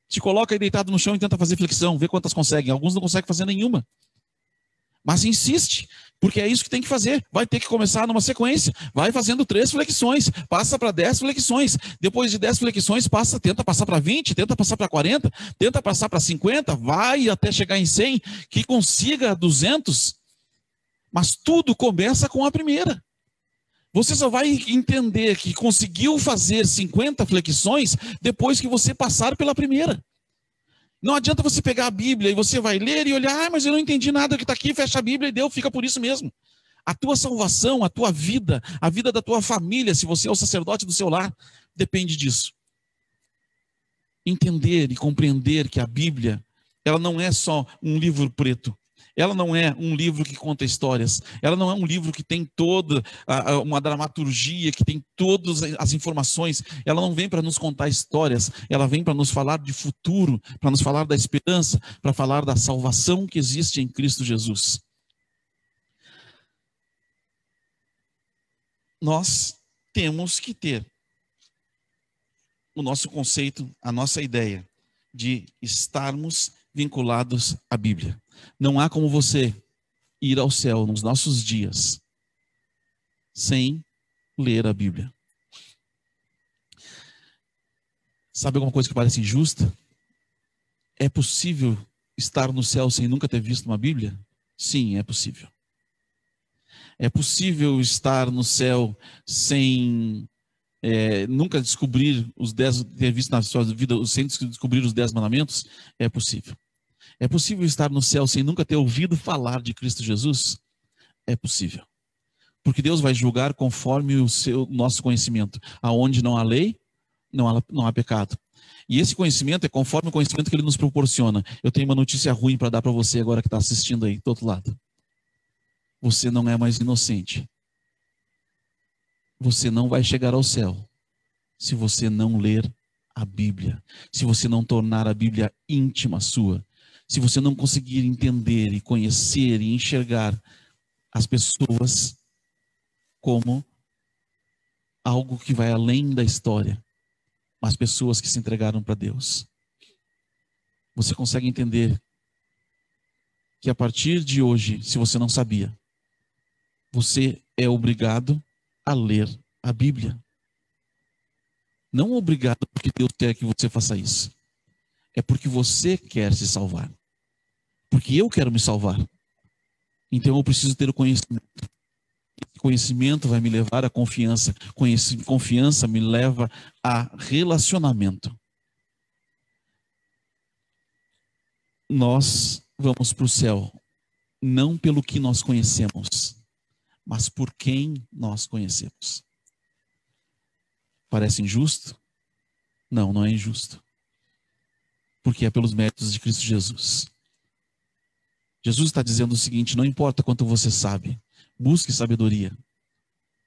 se coloca aí deitado no chão e tenta fazer flexão, vê quantas conseguem. Alguns não conseguem fazer nenhuma, mas insiste, porque é isso que tem que fazer. Vai ter que começar numa sequência, vai fazendo 3 flexões, passa para 10 flexões, depois de 10 flexões tenta passar para 20, tenta passar para 40, tenta passar para 50, vai até chegar em 100, que consiga 200, mas tudo começa com a primeira. Você só vai entender que conseguiu fazer 50 flexões depois que você passar pela primeira. Não adianta você pegar a Bíblia e você vai ler e olhar, mas eu não entendi nada que está aqui, fecha a Bíblia e deu, fica por isso mesmo. A tua salvação, a tua vida, a vida da tua família, se você é o sacerdote do seu lar, depende disso. Entender e compreender que a Bíblia, ela não é só um livro preto. Ela não é um livro que conta histórias, ela não é um livro que tem toda uma dramaturgia, que tem todas as informações, ela não vem para nos contar histórias, ela vem para nos falar de futuro, para nos falar da esperança, para falar da salvação que existe em Cristo Jesus. Nós temos que ter o nosso conceito, a nossa ideia de estarmos vinculados à Bíblia. Não há como você ir ao céu nos nossos dias sem ler a Bíblia. Sabe alguma coisa que parece injusta? É possível estar no céu sem nunca ter visto uma Bíblia? Sim, é possível. É possível estar no céu sem nunca descobrir ter visto na sua vida, sem descobrir os 10 mandamentos? É possível. É possível estar no céu sem nunca ter ouvido falar de Cristo Jesus? É possível. Porque Deus vai julgar conforme o nosso conhecimento. Aonde não há lei, não há pecado. E esse conhecimento é conforme o conhecimento que Ele nos proporciona. Eu tenho uma notícia ruim para dar para você agora que está assistindo aí, do outro lado. Você não é mais inocente. Você não vai chegar ao céu se você não ler a Bíblia. Se você não tornar a Bíblia íntima sua. Se você não conseguir entender e conhecer e enxergar as pessoas como algo que vai além da história, mas pessoas que se entregaram para Deus. Você consegue entender que a partir de hoje, se você não sabia, você é obrigado a ler a Bíblia. Não obrigado porque Deus quer que você faça isso. É porque você quer se salvar. Porque eu quero me salvar. Então eu preciso ter o conhecimento. Esse conhecimento vai me levar à confiança. Confiança me leva a relacionamento. Nós vamos para o céu não pelo que nós conhecemos, mas por quem nós conhecemos. Parece injusto? Não, não é injusto. Porque é pelos méritos de Cristo Jesus. Jesus está dizendo o seguinte: não importa quanto você sabe, busque sabedoria,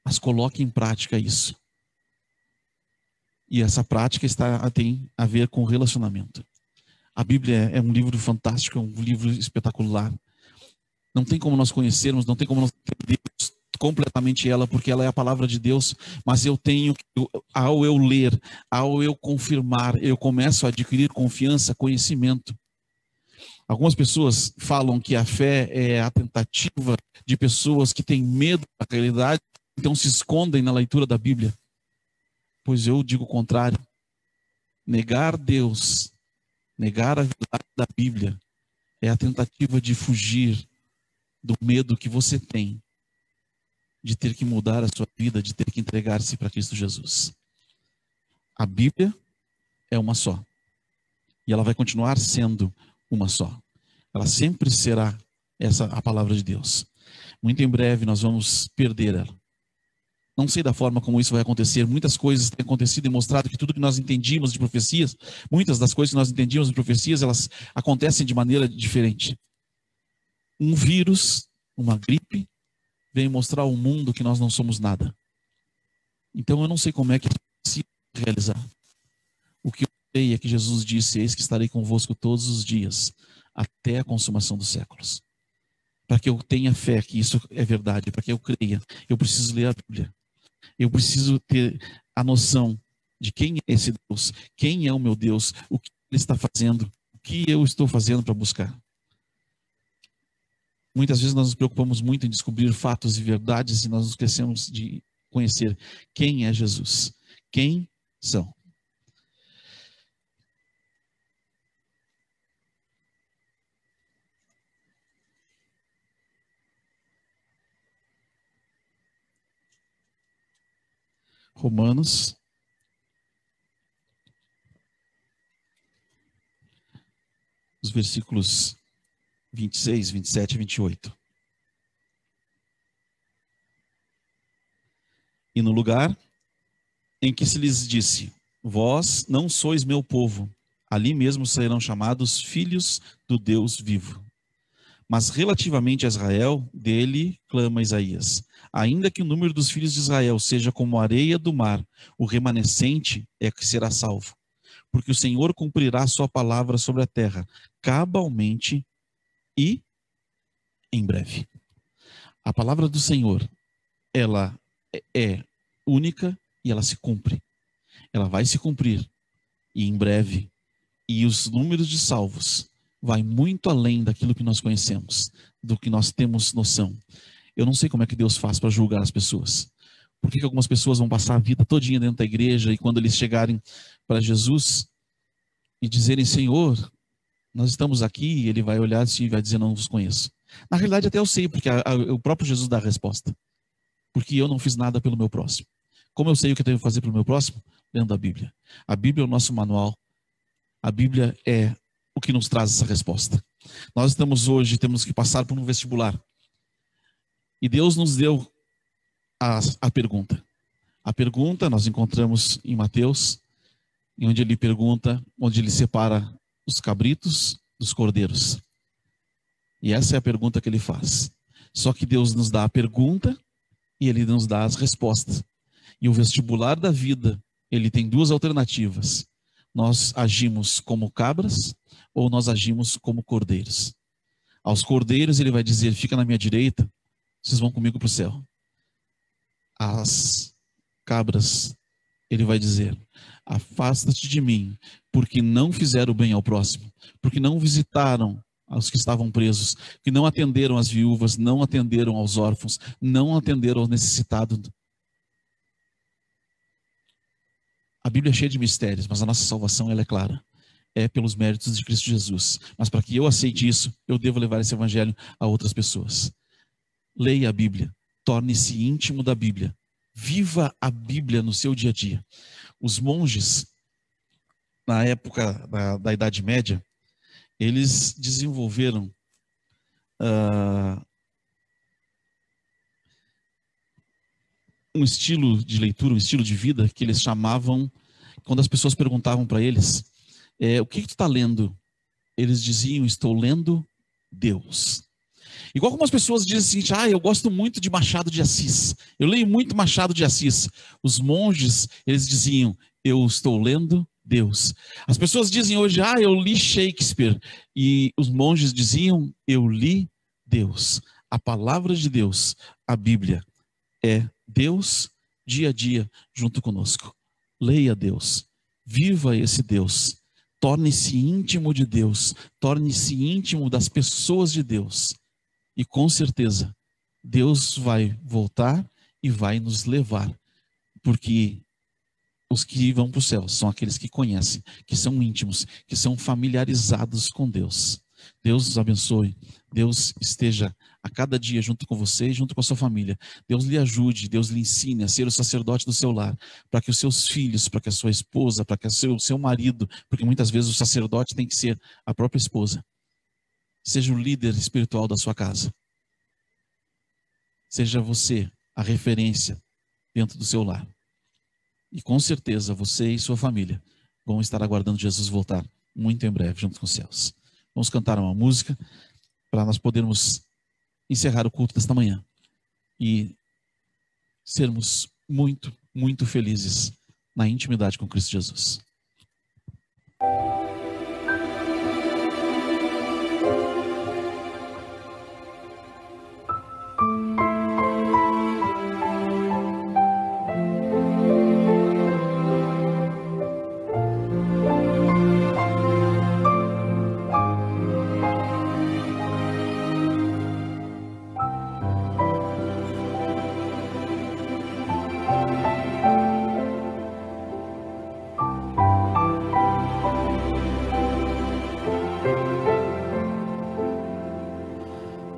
mas coloque em prática isso. E essa prática tem a ver com relacionamento. A Bíblia é um livro fantástico, é um livro espetacular. Não tem como nós conhecermos, não tem como nós entendermos completamente ela, porque ela é a palavra de Deus, mas ao eu ler, ao eu confirmar, eu começo a adquirir confiança, conhecimento. Algumas pessoas falam que a fé é a tentativa de pessoas que têm medo da realidade, então se escondem na leitura da Bíblia. Pois eu digo o contrário. Negar Deus, negar a verdade da Bíblia, é a tentativa de fugir do medo que você tem de ter que mudar a sua vida, de ter que entregar-se para Cristo Jesus. A Bíblia é uma só. E ela vai continuar sendo uma só. Ela sempre será a palavra de Deus. Muito em breve nós vamos perder ela. Não sei da forma como isso vai acontecer. Muitas coisas têm acontecido e mostrado que tudo que nós entendíamos de profecias, muitas das coisas que nós entendíamos de profecias, elas acontecem de maneira diferente. Um vírus, uma gripe, vem mostrar ao mundo que nós não somos nada. Então eu não sei como é que se realizar. O que eu sei é que Jesus disse: eis que estarei convosco todos os dias, até a consumação dos séculos. Para que eu tenha fé que isso é verdade, para que eu creia, eu preciso ler a Bíblia. Eu preciso ter a noção de quem é esse Deus, quem é o meu Deus, o que Ele está fazendo, o que eu estou fazendo para buscar. Muitas vezes nós nos preocupamos muito em descobrir fatos e verdades e nós nos esquecemos de conhecer quem é Jesus, quem são. Romanos, os versículos 26, 27 e 28. E no lugar em que se lhes disse: vós não sois meu povo, ali mesmo serão chamados filhos do Deus vivo. Mas relativamente a Israel, dele clama Isaías: ainda que o número dos filhos de Israel seja como a areia do mar, o remanescente é que será salvo. Porque o Senhor cumprirá sua palavra sobre a terra, cabalmente e em breve. A palavra do Senhor, ela é única e ela se cumpre. Ela vai se cumprir e em breve. E os números de salvos vai muito além daquilo que nós conhecemos, do que nós temos noção. Eu não sei como é que Deus faz para julgar as pessoas. Por que algumas pessoas vão passar a vida todinha dentro da igreja e quando eles chegarem para Jesus e dizerem: Senhor, nós estamos aqui, ele vai olhar assim e vai dizer: não vos conheço. Na realidade até eu sei, porque o próprio Jesus dá a resposta. Porque eu não fiz nada pelo meu próximo. Como eu sei o que eu tenho que fazer pelo meu próximo? Lendo a Bíblia. A Bíblia é o nosso manual. A Bíblia é o que nos traz essa resposta. Nós estamos hoje, temos que passar por um vestibular. E Deus nos deu a pergunta. A pergunta nós encontramos em Mateus, onde ele pergunta, onde ele separa os cabritos dos cordeiros. E essa é a pergunta que ele faz. Só que Deus nos dá a pergunta e ele nos dá as respostas. E o vestibular da vida, ele tem duas alternativas. Nós agimos como cabras ou nós agimos como cordeiros. Aos cordeiros ele vai dizer: fica na minha direita, vocês vão comigo para o céu. Às cabras ele vai dizer: afasta-te de mim, porque não fizeram bem ao próximo, porque não visitaram aos que estavam presos, que não atenderam às viúvas, não atenderam aos órfãos, não atenderam ao necessitado. A Bíblia é cheia de mistérios, mas a nossa salvação ela é clara. É pelos méritos de Cristo Jesus. Mas para que eu aceite isso, eu devo levar esse evangelho a outras pessoas. Leia a Bíblia, torne-se íntimo da Bíblia. Viva a Bíblia no seu dia a dia. Os monges, na época da Idade Média, eles desenvolveram um estilo de leitura, um estilo de vida que eles chamavam, quando as pessoas perguntavam para eles, o que tu está lendo? Eles diziam, estou lendo Deus. Igual como as pessoas dizem assim, eu gosto muito de Machado de Assis, eu leio muito Machado de Assis. Os monges, eles diziam, eu estou lendo Deus. As pessoas dizem hoje, eu li Shakespeare, e os monges diziam, eu li Deus. A palavra de Deus, a Bíblia, é Deus dia a dia junto conosco. Leia Deus, viva esse Deus, torne-se íntimo de Deus, torne-se íntimo das pessoas de Deus. E com certeza, Deus vai voltar e vai nos levar, porque os que vão para o céu são aqueles que conhecem, que são íntimos, que são familiarizados com Deus. Deus nos abençoe, Deus esteja a cada dia junto com você e junto com a sua família. Deus lhe ajude, Deus lhe ensine a ser o sacerdote do seu lar, para que os seus filhos, para que a sua esposa, para que o seu marido, porque muitas vezes o sacerdote tem que ser a própria esposa, seja o líder espiritual da sua casa. Seja você a referência dentro do seu lar. E com certeza você e sua família vão estar aguardando Jesus voltar muito em breve junto com os céus. Vamos cantar uma música para nós podermos encerrar o culto desta manhã e sermos muito, muito felizes na intimidade com Cristo Jesus.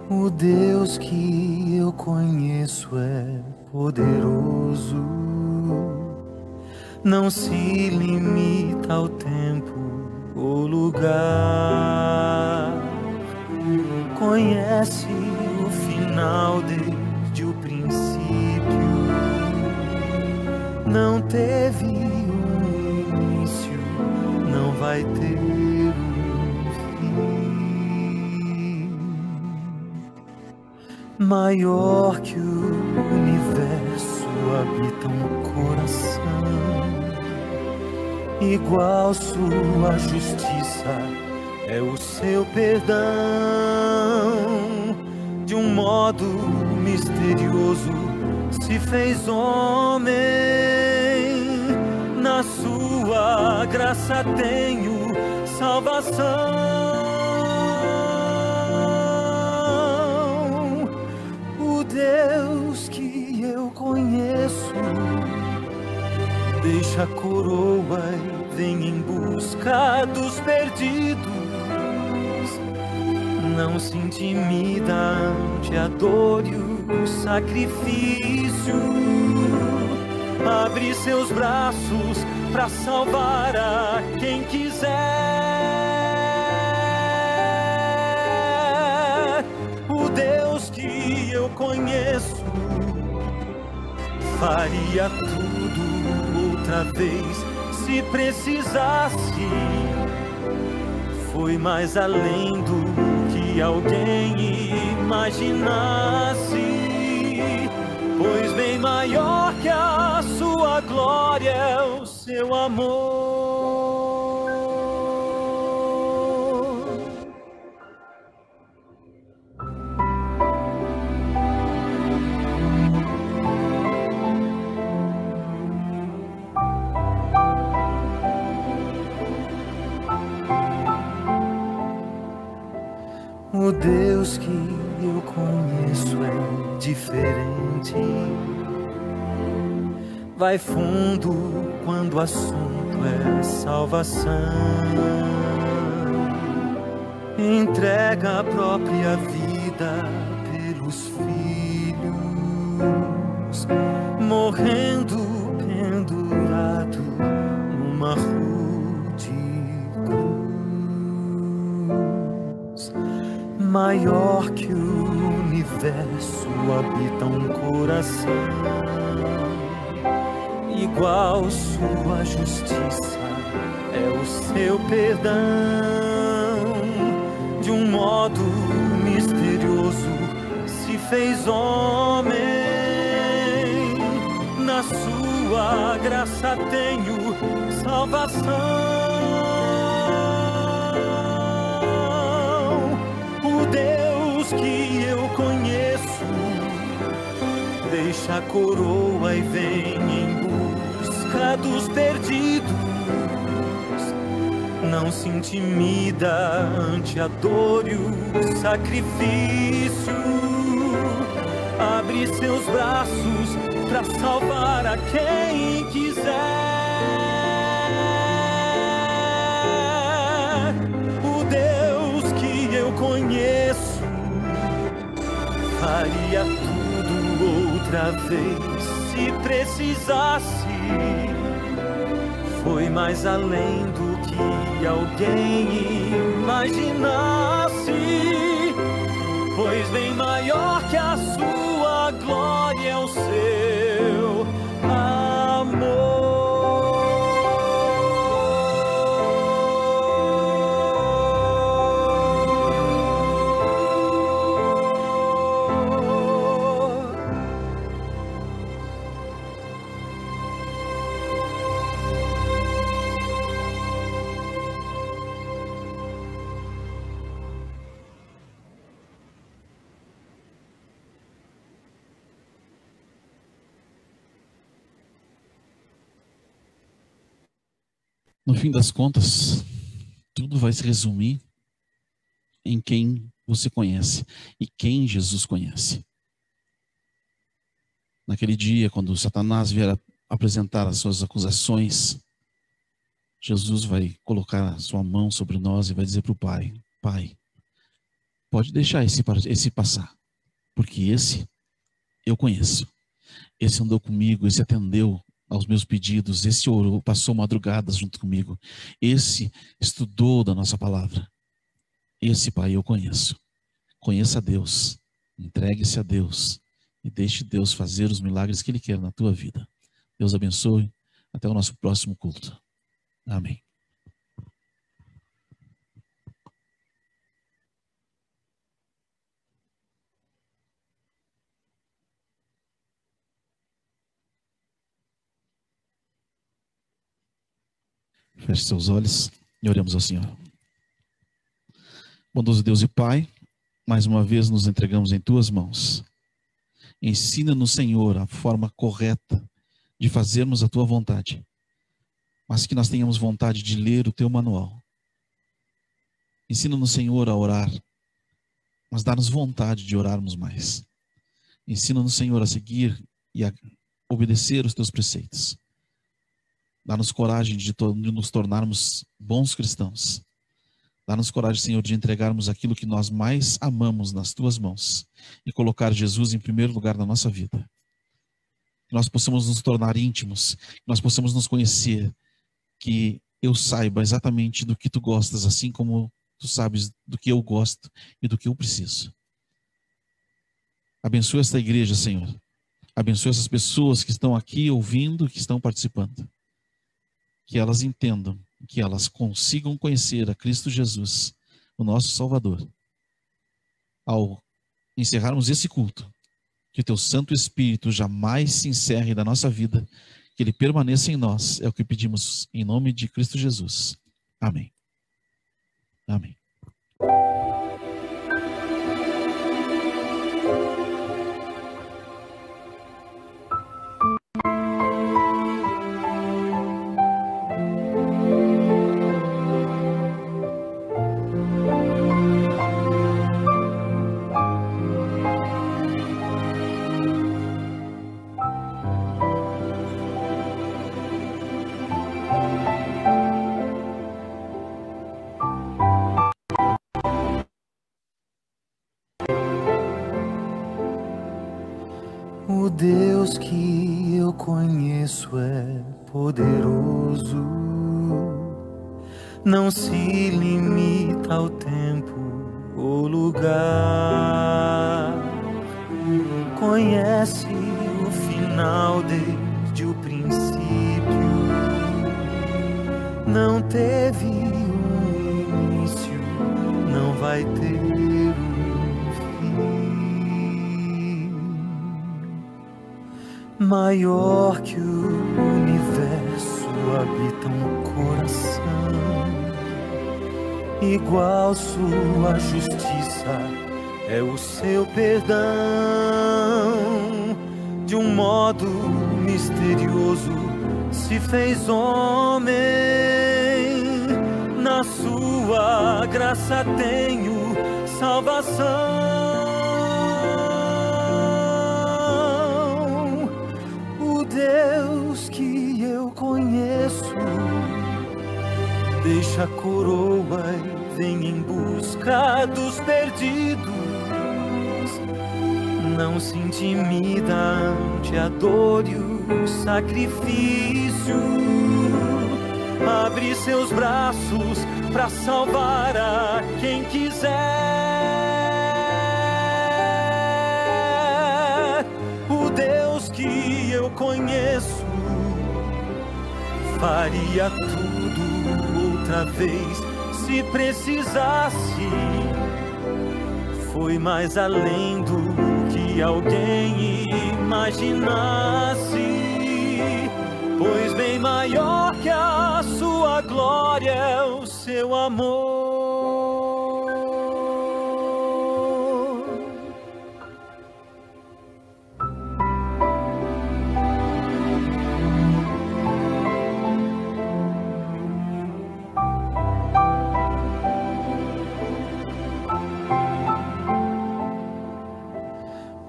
O Deus que eu conheço é poderoso, não se limita ao tempo ou lugar, conhece o final desde o princípio, não teve um início, não vai ter um fim. Maior que o universo habita um coração, igual sua justiça é o seu perdão. De um modo misterioso se fez homem, na sua graça tenho salvação. Deus que eu conheço deixa a coroa e vem em busca dos perdidos. Não se intimida ante a dor e o sacrifício. Abre seus braços para salvar a quem quiser. O Deus que eu conheço faria tudo outra vez se precisasse. Foi mais além do que alguém imaginasse, pois bem maior que a sua glória é o seu amor. O Deus que eu conheço é diferente, vai fundo quando o assunto é salvação, entrega a própria vida pelos filhos, morrendo pendurado numa rude cruz. Maior maior que o universo habita um coração. Igual sua justiça é o seu perdão. De um modo misterioso se fez homem. Na sua graça tenho salvação. O Deus que eu conheço deixa a coroa e vem em busca dos perdidos. Não se intimida ante a dor e o sacrifício. Abre seus braços para salvar a quem quiser. O Deus que eu conheço faria tudo outra vez se precisasse. Foi mais além do que alguém imaginasse, pois bem maior que a sua glória é o seu amor. No fim das contas, tudo vai se resumir em quem você conhece e quem Jesus conhece. Naquele dia, quando Satanás vier apresentar as suas acusações, Jesus vai colocar a sua mão sobre nós e vai dizer para o Pai: Pai, pode deixar esse passar, porque esse eu conheço. Esse andou comigo, esse atendeu aos meus pedidos, esse orou, passou madrugadas junto comigo, esse estudou da nossa palavra. Esse, Pai, eu conheço. Conheça a Deus, entregue-se a Deus e deixe Deus fazer os milagres que Ele quer na tua vida. Deus abençoe. Até o nosso próximo culto. Amém. Feche seus olhos e oremos ao Senhor. Bondoso Deus e Pai, mais uma vez nos entregamos em Tuas mãos. Ensina-nos, Senhor, a forma correta de fazermos a Tua vontade, mas que nós tenhamos vontade de ler o Teu manual. Ensina-nos, Senhor, a orar, mas dá-nos vontade de orarmos mais. Ensina-nos, Senhor, a seguir e a obedecer os Teus preceitos. Dá-nos coragem de nos tornarmos bons cristãos. Dá-nos coragem, Senhor, de entregarmos aquilo que nós mais amamos nas Tuas mãos e colocar Jesus em primeiro lugar na nossa vida. Que nós possamos nos tornar íntimos, que nós possamos nos conhecer, que eu saiba exatamente do que Tu gostas, assim como Tu sabes do que eu gosto e do que eu preciso. Abençoa esta igreja, Senhor. Abençoa essas pessoas que estão aqui ouvindo, que estão participando. Que elas entendam, que elas consigam conhecer a Cristo Jesus, o nosso Salvador. Ao encerrarmos esse culto, que o Teu Santo Espírito jamais se encerre da nossa vida, que Ele permaneça em nós, é o que pedimos em nome de Cristo Jesus. Amém. Amém. O Deus que eu conheço é poderoso, não se limita ao tempo o lugar. Conhece o final desde o princípio. Não teve um início, não vai ter um fim. Maior que o universo habita um coração, igual sua justiça é o seu perdão. De um modo misterioso se fez homem, na sua graça tenho salvação. O Deus que eu conheço deixa a coroa e vem em busca dos perdidos. Não se intimida ante a dor e o sacrifício. Abre seus braços para salvar a quem quiser. O Deus que eu conheço faria tudo outra vez se precisasse. Foi mais além do que alguém imaginasse, pois bem maior que a sua glória é o seu amor.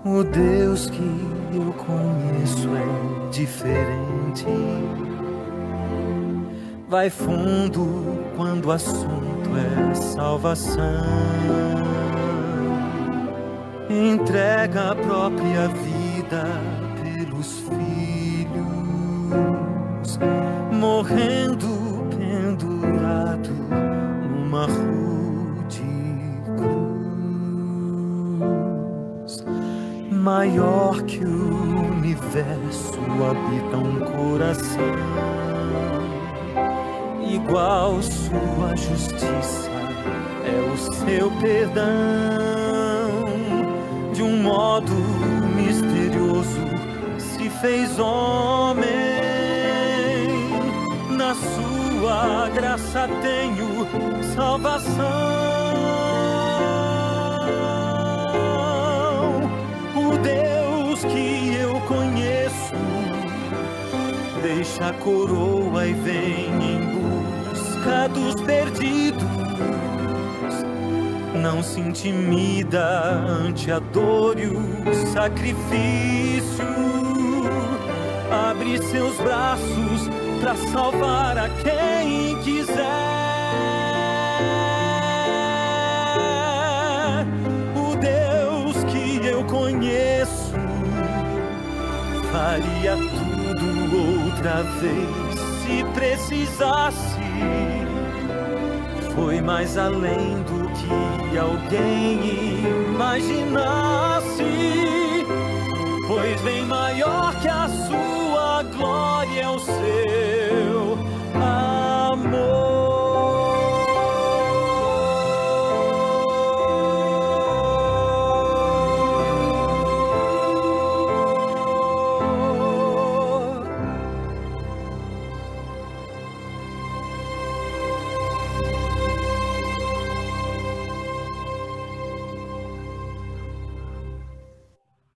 O Deus que eu conheço é diferente. Vai fundo quando o assunto é salvação. Entrega a própria vida pelos filhos, morrendo pendurado numa rude cruz. Maior que o universo habita um coração, igual sua justiça é o seu perdão. De um modo misterioso se fez homem, na sua graça tenho salvação. O Deus que eu conheço deixa a coroa e vem em busca dos perdidos. Não se intimida ante a dor e o sacrifício. Abre seus braços para salvar a quem quiser. O Deus que eu conheço faria tudo outra vez se precisasse. Foi mais além do que alguém imaginasse, pois bem maior que a sua glória é o seu